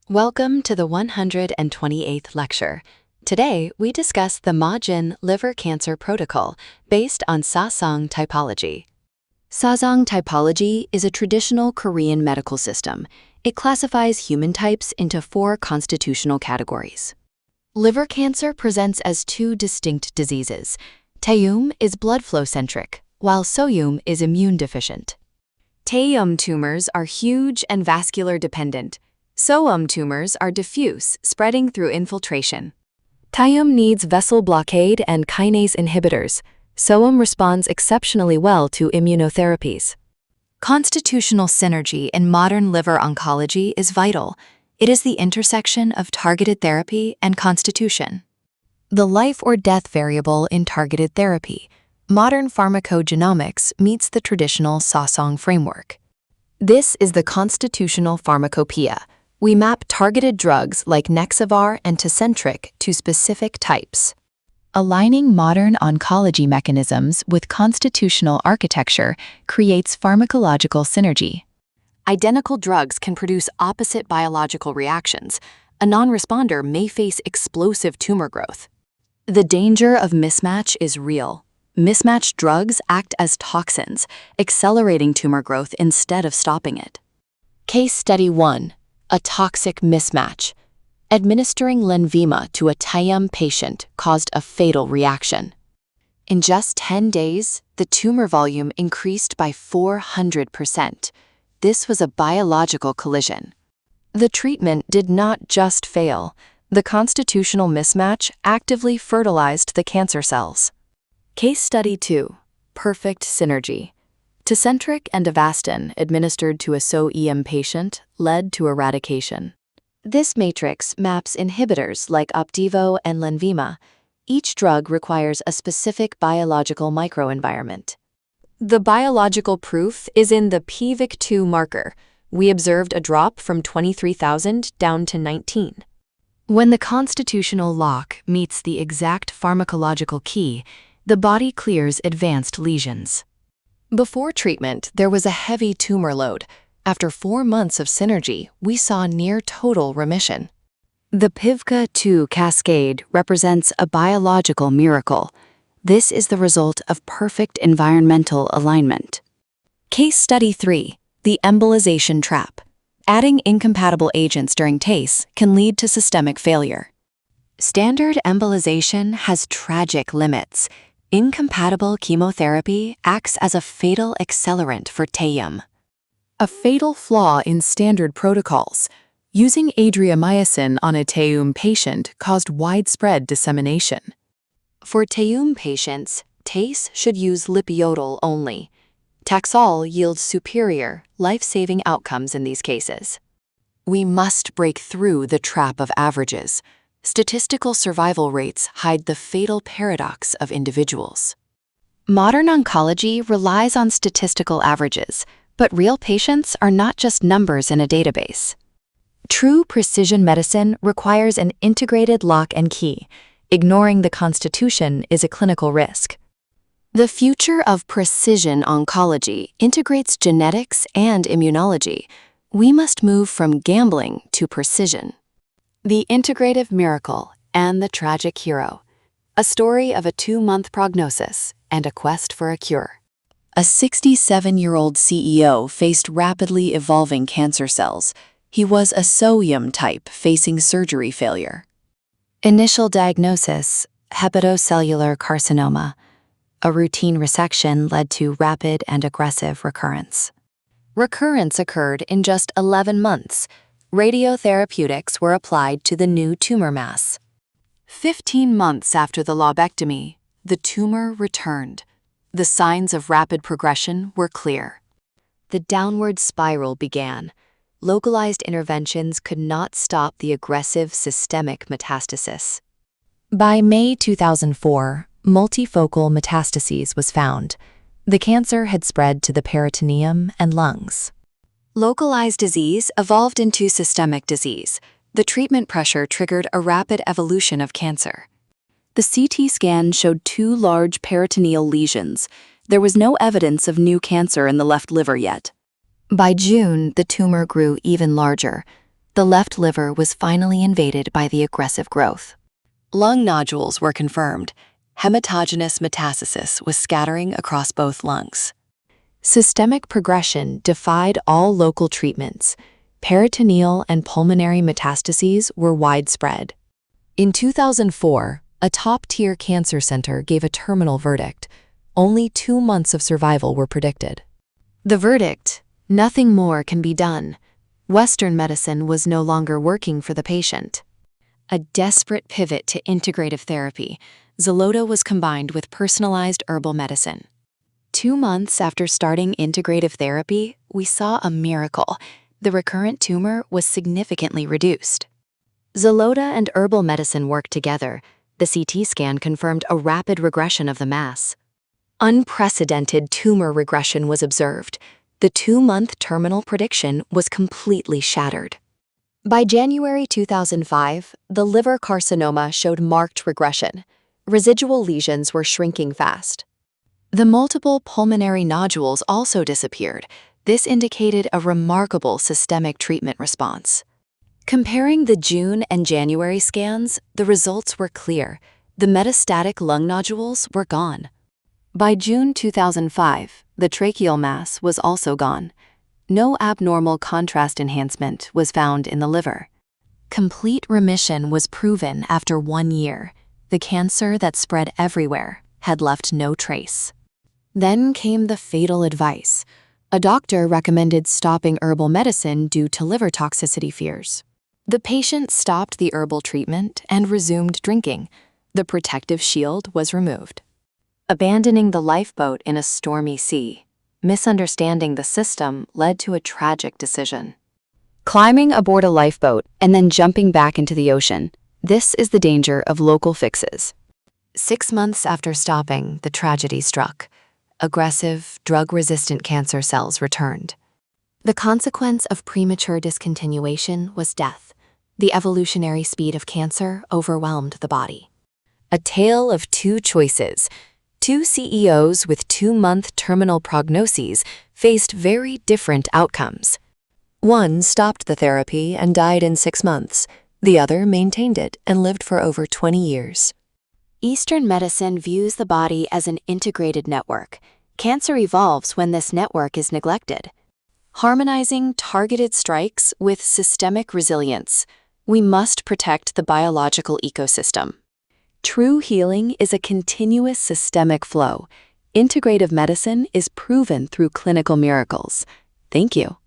Welcome to the 128th lecture. Today, we discuss the Ma-Jin liver cancer protocol based on Sasang typology. Sasang typology is a traditional Korean medical system. It classifies human types into 4 constitutional categories. Liver cancer presents as 2 distinct diseases. Taeum is blood flow-centric, while Soeum is immune-deficient. Taeum tumors are huge and vascular-dependent. Soeum tumors are diffuse, spreading through infiltration. Taeum needs vessel blockade and kinase inhibitors. Soeum responds exceptionally well to immunotherapies. Constitutional synergy in modern liver oncology is vital. It is the intersection of targeted therapy and constitution. The life or death variable in targeted therapy. Modern pharmacogenomics meets the traditional Sasang framework. This is the constitutional pharmacopoeia. We map targeted drugs like Nexivar and Tecentriq to specific types. Aligning modern oncology mechanisms with constitutional architecture creates pharmacological synergy. Identical drugs can produce opposite biological reactions. A non-responder may face explosive tumor growth. The danger of mismatch is real. Mismatched drugs act as toxins, accelerating tumor growth instead of stopping it. Case Study 1. A toxic mismatch. Administering Lenvima to a Taeum patient caused a fatal reaction. In just 10 days, the tumor volume increased by 400%. This was a biological collision. The treatment did not just fail. The constitutional mismatch actively fertilized the cancer cells. Case Study 2. Perfect synergy. Tecentriq and Avastin administered to a Soeum patient led to eradication. This matrix maps inhibitors like Opdivo and Lenvima. Each drug requires a specific biological microenvironment. The biological proof is in the PVIC2 marker. We observed a drop from 23,000 down to 19. When the constitutional lock meets the exact pharmacological key, the body clears advanced lesions. Before treatment, there was a heavy tumor load. After 4 months of synergy, we saw near total remission. The PIVKA-2 cascade represents a biological miracle. This is the result of perfect environmental alignment. Case Study 3. The embolization trap. Adding incompatible agents during TACE can lead to systemic failure. Standard embolization has tragic limits. Incompatible chemotherapy acts as a fatal accelerant for Taeum. A fatal flaw in standard protocols. Using adriamycin on a Taeum patient caused widespread dissemination. For Taeum patients, TACE should use lipiodol only. Taxol yields superior, life-saving outcomes in these cases. We must break through the trap of averages. Statistical survival rates hide the fatal paradox of individuals. Modern oncology relies on statistical averages, but real patients are not just numbers in a database. True precision medicine requires an integrated lock and key. Ignoring the constitution is a clinical risk. The future of precision oncology integrates genetics and immunology. We must move from gambling to precision. The Integrative Miracle and the Tragic Hero. A story of a 2-month prognosis and a quest for a cure. A 67-year-old CEO faced rapidly evolving cancer cells. He was a Soeum type facing surgery failure. Initial diagnosis: hepatocellular carcinoma. A routine resection led to rapid and aggressive recurrence. Recurrence occurred in just 11 months. Radiotherapeutics were applied to the new tumor mass. 15 months after the lobectomy, the tumor returned. The signs of rapid progression were clear. The downward spiral began. Localized interventions could not stop the aggressive systemic metastasis. By May 2004, multifocal metastases was found. The cancer had spread to the peritoneum and lungs. Localized disease evolved into systemic disease. The treatment pressure triggered a rapid evolution of cancer. The CT scan showed 2 large peritoneal lesions. There was no evidence of new cancer in the left liver yet. By June, the tumor grew even larger. The left liver was finally invaded by the aggressive growth. Lung nodules were confirmed. Hematogenous metastasis was scattering across both lungs. Systemic progression defied all local treatments. Peritoneal and pulmonary metastases were widespread. In 2004, a top-tier cancer center gave a terminal verdict. Only 2 months of survival were predicted. The verdict: nothing more can be done. Western medicine was no longer working for the patient. A desperate pivot to integrative therapy, Xeloda was combined with personalized herbal medicine. 2 months after starting integrative therapy, we saw a miracle. The recurrent tumor was significantly reduced. Xeloda and herbal medicine worked together. The CT scan confirmed a rapid regression of the mass. Unprecedented tumor regression was observed. The 2-month terminal prediction was completely shattered. By January 2005, the liver carcinoma showed marked regression. Residual lesions were shrinking fast. The multiple pulmonary nodules also disappeared. This indicated a remarkable systemic treatment response. Comparing the June and January scans, the results were clear. The metastatic lung nodules were gone. By June 2005, the tracheal mass was also gone. No abnormal contrast enhancement was found in the liver. Complete remission was proven after 1 year. The cancer that spread everywhere had left no trace. Then came the fatal advice. A doctor recommended stopping herbal medicine due to liver toxicity fears. The patient stopped the herbal treatment and resumed drinking. The protective shield was removed. Abandoning the lifeboat in a stormy sea, misunderstanding the system led to a tragic decision. Climbing aboard a lifeboat and then jumping back into the ocean. This is the danger of local fixes. 6 months after stopping, the tragedy struck. Aggressive, drug-resistant cancer cells returned. The consequence of premature discontinuation was death. The evolutionary speed of cancer overwhelmed the body. A tale of 2 choices. 2 CEOs with 2-month terminal prognoses faced very different outcomes. One stopped the therapy and died in 6 months. The other maintained it and lived for over 20 years. Eastern medicine views the body as an integrated network. Cancer evolves when this network is neglected. Harmonizing targeted strikes with systemic resilience, we must protect the biological ecosystem. True healing is a continuous systemic flow. Integrative medicine is proven through clinical miracles. Thank you.